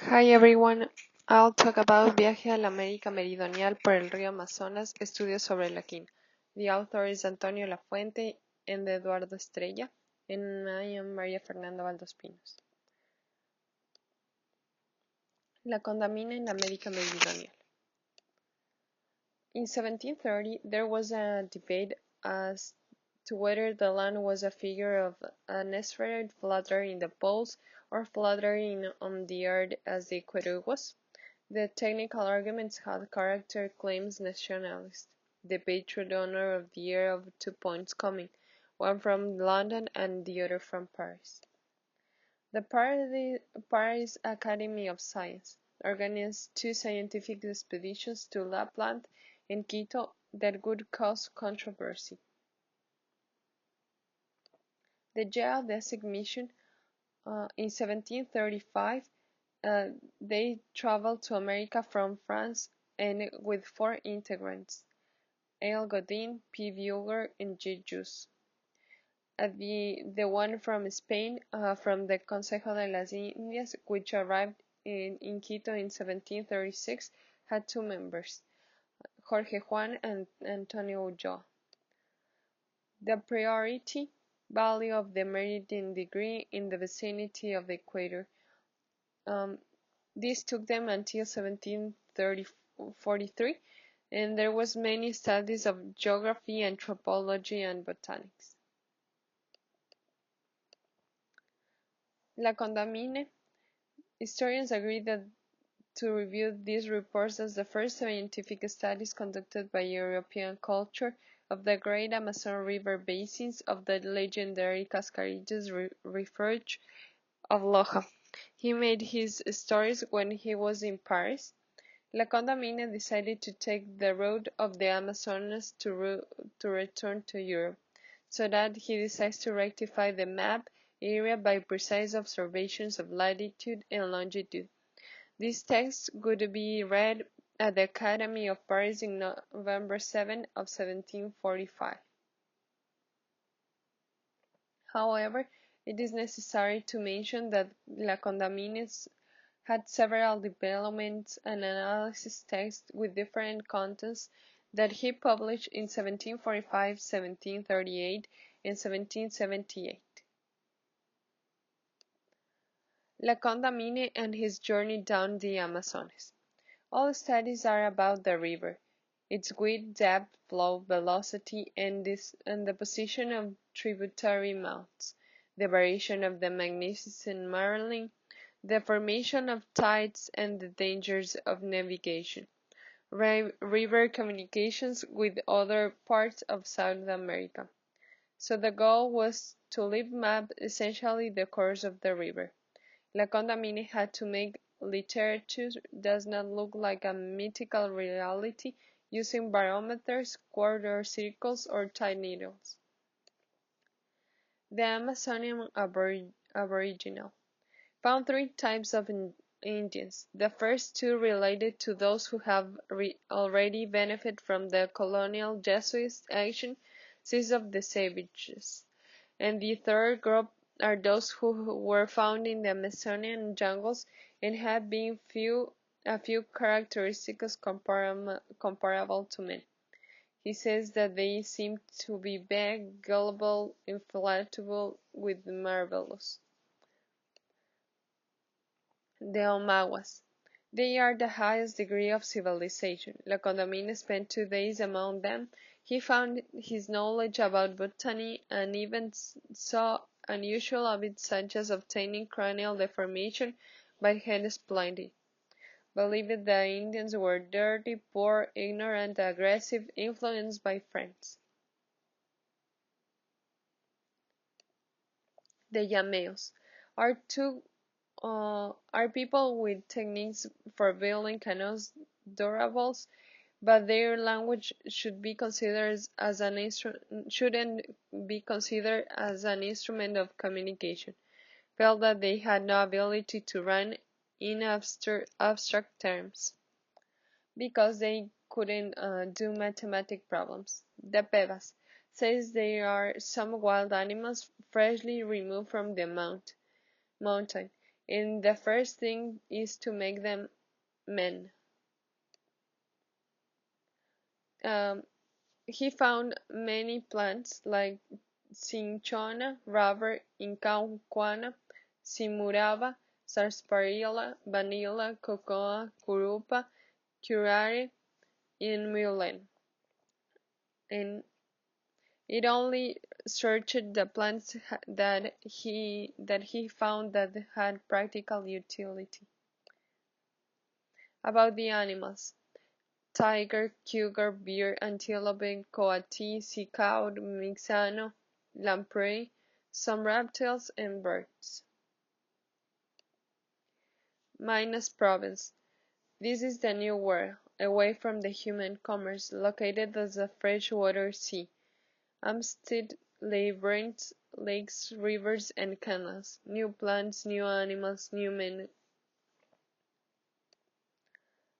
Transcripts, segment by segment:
Hi everyone, I'll talk about Viaje a la América Meridional por el río Amazonas, estudios sobre la quina. The author is Antonio Lafuente and Eduardo Estrella, and I am María Fernanda Valdospinos. La condamina en la América Meridional. In 1730, there was a debate as to whether the land was a figure of an asteroid fluttering in the poles or fluttering on the earth as the equator was. The technical arguments had character claims nationalist. The patriot honor of the year of 2 points coming, one from London and the other from Paris. The Paris Academy of Science organized 2 scientific expeditions to Lapland and Quito that would cause controversy. The geodesic mission in 1735 they traveled to America from France and with 4 integrants, L. Godin, P. Vogler, and G. Jus. The one from Spain, from the Consejo de las Indias, which arrived in Quito in 1736, had 2 members, Jorge Juan and Antonio Ulloa. The priority value of the meridian degree in the vicinity of the equator. This took them until 1743, and there was many studies of geography, anthropology, and botanics. La Condamine. Historians agree that to review these reports as the first scientific studies conducted by European culture of the great Amazon River basins of the legendary Cascarillas refuge of Loja. He made his stories when he was in Paris. La Condamine decided to take the road of the Amazonas to return to Europe, so that he decides to rectify the map area by precise observations of latitude and longitude. This text would be read at the Academy of Paris in November 7 of 1745. However, it is necessary to mention that La Condamine had several developments and analysis texts with different contents that he published in 1745, 1738, and 1778. La Condamine and his journey down the Amazonas. All studies are about the river, its width, depth, flow, velocity, and the position of tributary mouths, the variation of the magnificent marlin, the formation of tides, and the dangers of navigation, river communications with other parts of South America. So the goal was to leave map essentially the course of the river. La Condamine had to make literature does not look like a mythical reality using barometers, quarter circles, or tide needles. The Amazonian Aboriginal found 3 types of Indians. The first 2 related to those who have already benefited from the colonial Jesuit action seized of the savages, and the third group are those who were found in the Amazonian jungles and had been a few characteristics comparable to men. He says that they seem to be vague, gullible, inflatable, with marvelous. The Omaguas. They are the highest degree of civilization. La Condamine spent 2 days among them. He found his knowledge about botany and even saw unusual habits such as obtaining cranial deformation by head splitting. Believed the Indians were dirty, poor, ignorant, aggressive, influenced by friends. The Yameos are people with techniques for building canoes durables, but their language shouldn't be considered as an instrument of communication. Felt that they had no ability to run in abstract terms because they couldn't do mathematic problems. The Pebas says they are some wild animals freshly removed from the mountain. and the first thing is to make them men. Um, he found many plants like cinchona, rubber, incauquana, simurava, sarsaparilla, vanilla, cocoa, curupa, curare, and mullein. And it only searched the plants that he found that had practical utility. About the animals: tiger, cougar, bear, antelope, coati, sea cow, mixano, lamprey, some reptiles and birds. Minas Province. This is the New World, away from the human commerce, located as a freshwater sea. Amstead labyrinths, lakes, rivers, and canals. New plants, new animals, new men.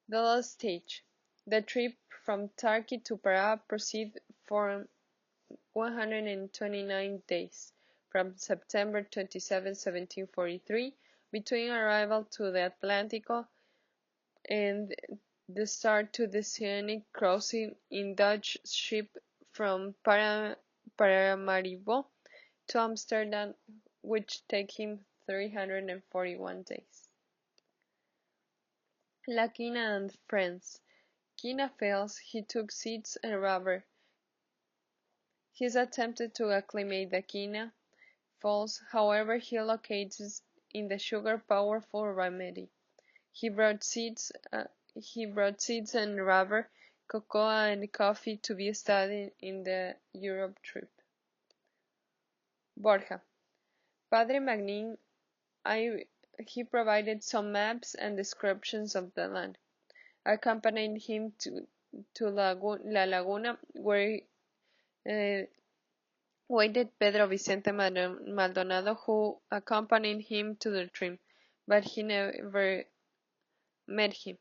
The last stage. The trip from Turkey to Para proceeded for 129 days, from September 27, 1743, between arrival to the Atlántico and the start to the scenic crossing in Dutch ship from Paramaribo to Amsterdam, which take him 341 days. La Quina and friends. Quina fails, he took seeds and rubber. He's attempted to acclimate the Quina, falls, however he locates in the sugar powerful remedy. He brought seeds and rubber, cocoa and coffee to be studied in the Europe trip. Borja. Padre Magnin, he provided some maps and descriptions of the land, accompanied him to La Laguna, where waited Pedro Vicente Maldonado, who accompanied him to the trip, but he never met him.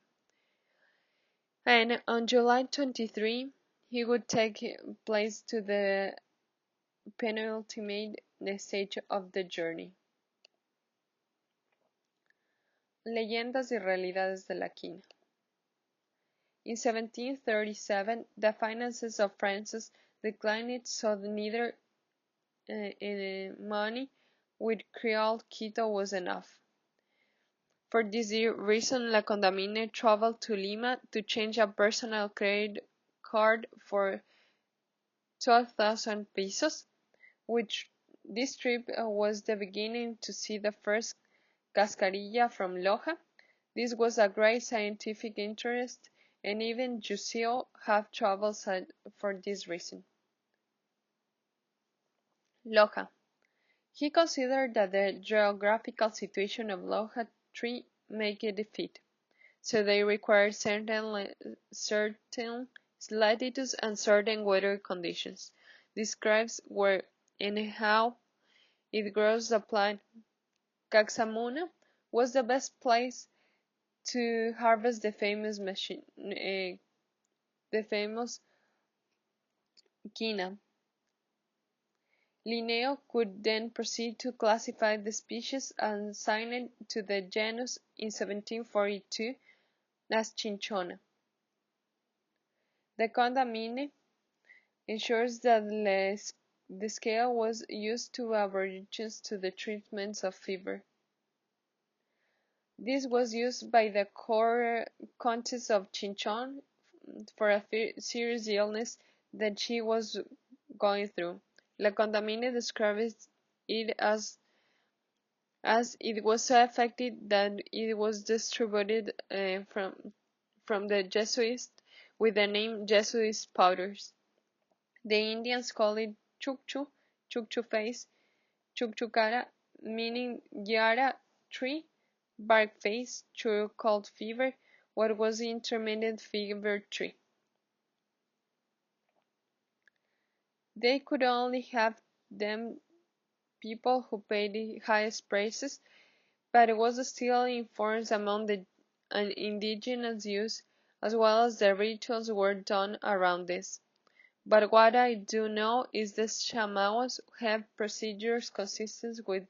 And on July 23, he would take place to the penultimate stage of the journey. Leyendas y realidades de la Quina. In 1737, the finances of Francis declined, so neither money with Creole Quito was enough. For this reason, La Condamine traveled to Lima to change a personal credit card for 12,000 pesos, which this trip was the beginning to see the first cascarilla from Loja. This was a great scientific interest, and even Jussieu have traveled for this reason. Loja. He considered that the geographical situation of Loja tree make it fit, so they require certain latitudes and certain weather conditions. Describes where and how it grows. The plant Caxamuna was the best place to harvest the famous quina. Linneo could then proceed to classify the species and assign it to the genus in 1742 as Cinchona. The Condamine ensures that the scale was used to aborigines to the treatment of fever. This was used by the Countess of Chinchon for a serious illness that she was going through. La Condamine describes it as it was so effective that it was distributed from the Jesuits with the name Jesuit powders. The Indians call it chukchu, chukchu face, chukchucara, meaning yara tree, bark face, churu called fever, what was the intermediate fever tree. They could only have them people who paid the highest prices, but it was still in force among the indigenous youth, as well as the rituals were done around this. But what I do know is the Chamaos have procedures consistent with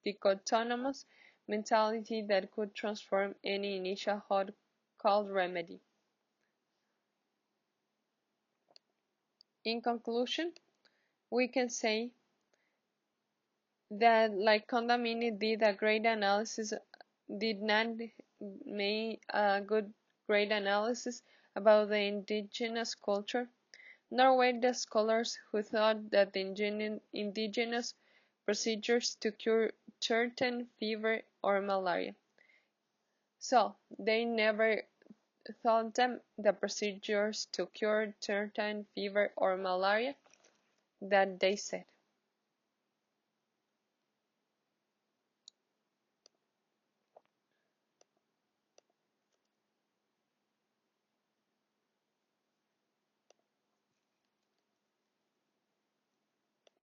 dichotomous mentality that could transform any initial hot cold remedy. In conclusion, we can say that like Condamine did not make a great analysis about the indigenous culture, nor were the scholars who thought that the indigenous procedures to cure certain fever or malaria. So, they never thought them the procedures to cure certain fever or malaria that they said.